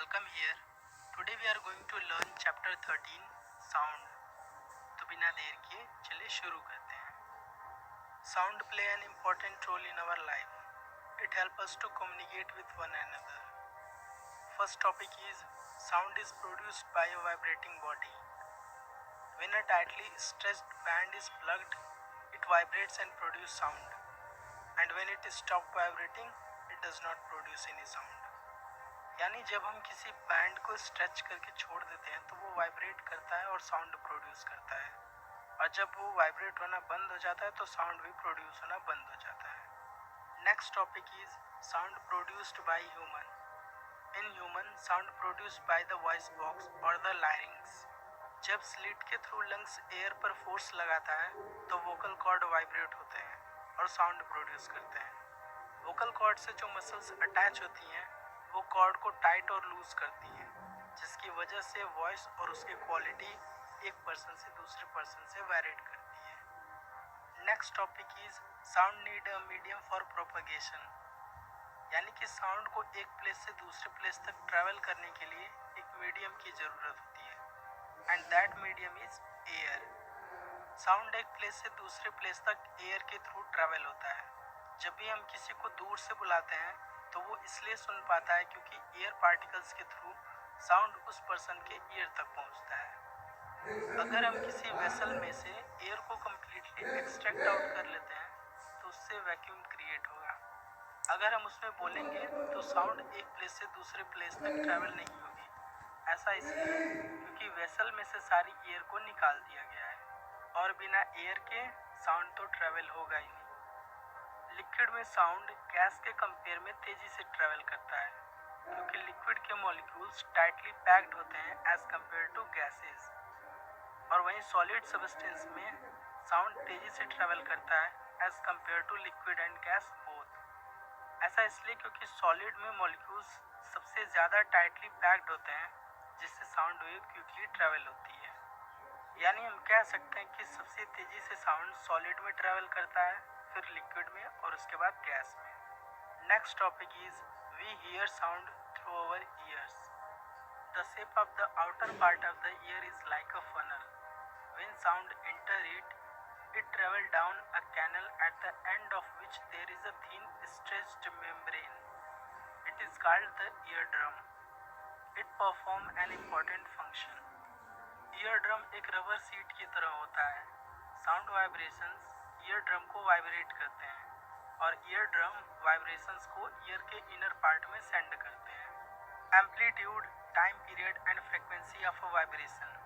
welcome here. Today we are going to learn chapter 13 sound. तो बिना देर किए चलिए शुरू करते हैं. Sound play an important role in our life. It helps us to communicate with one another. First topic is sound is produced by a vibrating body. When a tightly stretched band is plugged, it vibrates and produces sound. And when it is stopped vibrating, it does not produce any sound. यानी जब हम किसी band को stretch करके छोड़ देते हैं तो वो वाइब्रेट करता है और साउंड प्रोड्यूस करता है, और जब वो वाइब्रेट होना बंद हो जाता है तो साउंड भी प्रोड्यूस होना बंद हो जाता है. Next topic is sound produced by human. In human sound produced by the voice box और द लायरिंग्स. जब स्लिट के थ्रू लंग्स एयर पर फोर्स लगाता है तो वोकल कॉर्ड वाइब्रेट होते हैं और साउंड प्रोड्यूस करते हैं. वोकल कॉर्ड से जो मसल्स अटैच होती हैं वो कॉर्ड को टाइट और लूज करती हैं, जिसकी वजह से वॉइस और उसकी क्वालिटी एक पर्सन से दूसरे पर्सन से वेरिएट करती है. Next topic is sound need a medium for propagation. यानी कि साउंड को एक प्लेस से दूसरे प्लेस तक ट्रैवल करने के लिए एक मीडियम की ज़रूरत होती है, and that medium is air. Sound एक प्लेस से दूसरे प्लेस तक एयर के थ्रू ट्रैवल होता है. जब भी हम किसी को दूर से बुलाते हैं तो वो इसलिए सुन पाता है क्योंकि एयर पार्टिकल्स के थ्रू साउंड उस पर्सन के ईयर तक पहुंचता है. अगर हम किसी वेसल में से एयर को कम्प्लीटली एक्सट्रैक्ट आउट कर लेते हैं तो उससे वैक्यूम क्रिएट होगा. अगर हम उसमें बोलेंगे तो साउंड एक प्लेस से दूसरे प्लेस तक ट्रैवल नहीं होगी. ऐसा इसलिए क्योंकि वेसल में से सारी एयर को निकाल दिया गया है, और बिना एयर के साउंड तो ट्रैवल होगा ही नहीं. लिक्विड में साउंड गैस के कंपेयर में तेजी से ट्रैवल करता है क्योंकि लिक्विड के मॉलिक्यूल्स टाइटली पैक्ड होते हैं एज कंपेयर टू गैसेस, और वहीं सॉलिड सब्सटेंस में साउंड तेजी से ट्रैवल करता है as compared to liquid and gas both. ऐसा इसलिए क्योंकि सॉलिड में मॉलिक्यूल्स सबसे ज़्यादा टाइटली पैक्ड होते हैं, जिससे साउंड वेव क्विकली ट्रैवल होती है. यानी हम कह सकते हैं कि सबसे तेज़ी से साउंड सॉलिड में ट्रैवल करता है, फिर लिक्विड में और उसके बाद गैस में. Next topic is we hear sound through our ears. The shape of the outer part of the ear is like a funnel. When sound enter it, it travel down a canal at the end of which there is a thin stretched membrane. It is called the eardrum. It perform an important function. Eardrum एक rubber seat की तरह होता है. Sound vibrations eardrum को vibrate करते हैं और eardrum vibrations को ईयर के इनर पार्ट में सेंड करते हैं. Amplitude, time period and frequency of a vibration.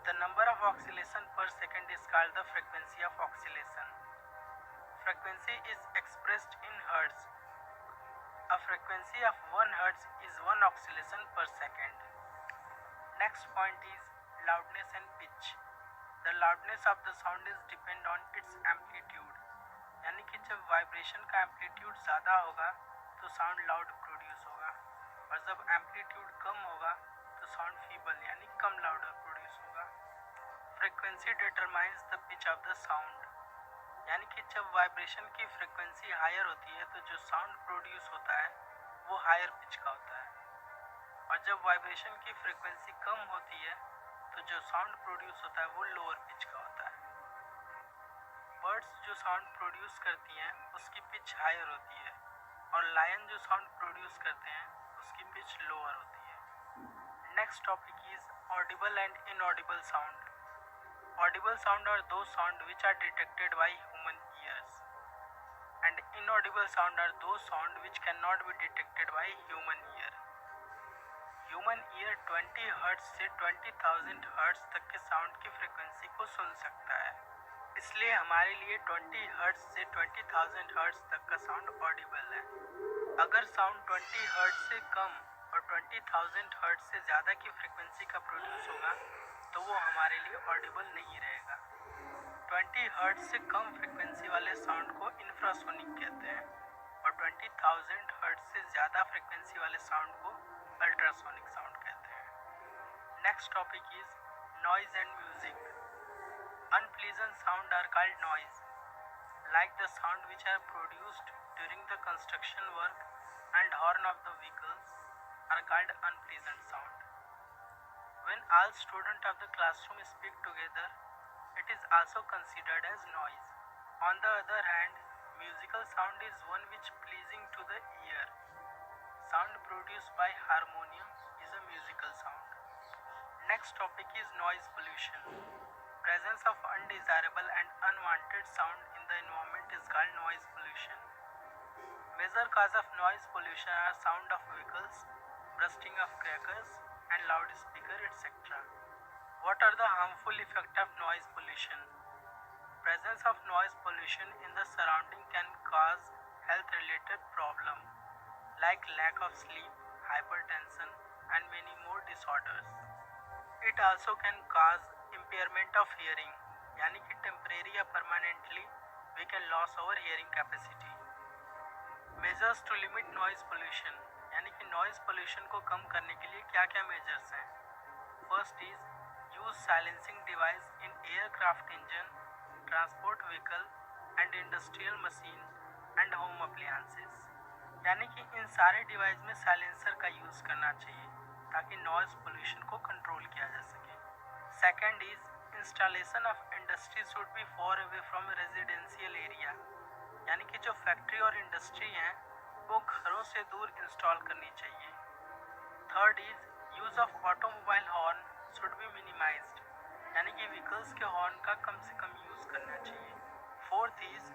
The number of oscillation per second is called the frequency of oscillation. Frequency is expressed in hertz. A frequency of 1 hertz is 1 oscillation per second. Next point is loudness and pitch. The loudness of the sound is depend on its amplitude. यानी कि जब vibration का amplitude ज़्यादा होगा तो sound loud produce होगा, और जब एम्पलीट्यूड कम होगा तो साउंड फीबल यानी कम लाउडर प्रोड्यूस होगा. Frequency determines the pitch of the sound. यानी कि जब वाइब्रेशन की फ्रीक्वेंसी हायर होती है तो जो साउंड प्रोड्यूस होता है वो हायर पिच का होता है, और जब वाइब्रेशन की फ्रीक्वेंसी कम होती है तो जो साउंड प्रोड्यूस होता है वो लोअर पिच का होता है. बर्ड्स जो साउंड प्रोड्यूस करती हैं उसकी पिच हायर होती है, और लायन जो साउंड प्रोड्यूस करते हैं उसकी पिच लोअर होती है. Next topic is Audible and inaudible sound. Audible sound are those sound which are detected by human ears, and inaudible sound are those sound which cannot be detected by human ear. Human ear 20 Hz से 20,000 Hz तक के sound की frequency को सुन सकता है, इसलिए हमारे लिए 20 Hz से 20,000 Hz तक का साउंड ऑडिबल है. अगर साउंड 20 Hz से कम और 20,000 Hz से ज़्यादा की फ्रीक्वेंसी का प्रोड्यूस होगा तो वो हमारे लिए ऑडिबल नहीं रहेगा. 20 हर्ट्ज से कम फ्रीक्वेंसी वाले साउंड को इंफ्रासोनिक कहते हैं, और 20,000 हर्ट्ज से ज़्यादा फ्रीक्वेंसी वाले साउंड को अल्ट्रासोनिक साउंड कहते हैं. Next topic is noise and music. Unpleasant sound are called noise, like the sound which are produced during the construction work and horn of the vehicles. are called unpleasant sound. When all students of the classroom speak together, it is also considered as noise. On the other hand, musical sound is one which pleasing to the ear. Sound produced by harmonium is a musical sound. Next topic is noise pollution. Presence of undesirable and unwanted sound in the environment is called noise pollution. Major cause of noise pollution are sound of vehicles, bursting of crackers and loudspeaker etc. What are the harmful effects of noise pollution? Presence of noise pollution in the surrounding can cause health related problems like lack of sleep, hypertension and many more disorders. It also can cause impairment of hearing, यानी कि temporary या permanently we can lose our hearing capacity. Measures to limit noise pollution, यानी कि noise pollution को कम करने के लिए क्या क्या measures हैं? First is use silencing device in aircraft engine, transport vehicle and industrial machine and home appliances. यानी कि इन सारे डिवाइस में साइलेंसर का यूज़ करना चाहिए ताकि नॉइज़ पोल्यूशन को कंट्रोल किया जा सके. Second is installation of industry should be for away from residential area, यानी कि जो फैक्ट्री और इंडस्ट्री हैं वो घरों से दूर इंस्टॉल करनी चाहिए. Third is use of automobile horn should be minimised, यानी कि व्हीकल्स के हॉर्न का कम से कम यूज़ करना चाहिए. Fourth is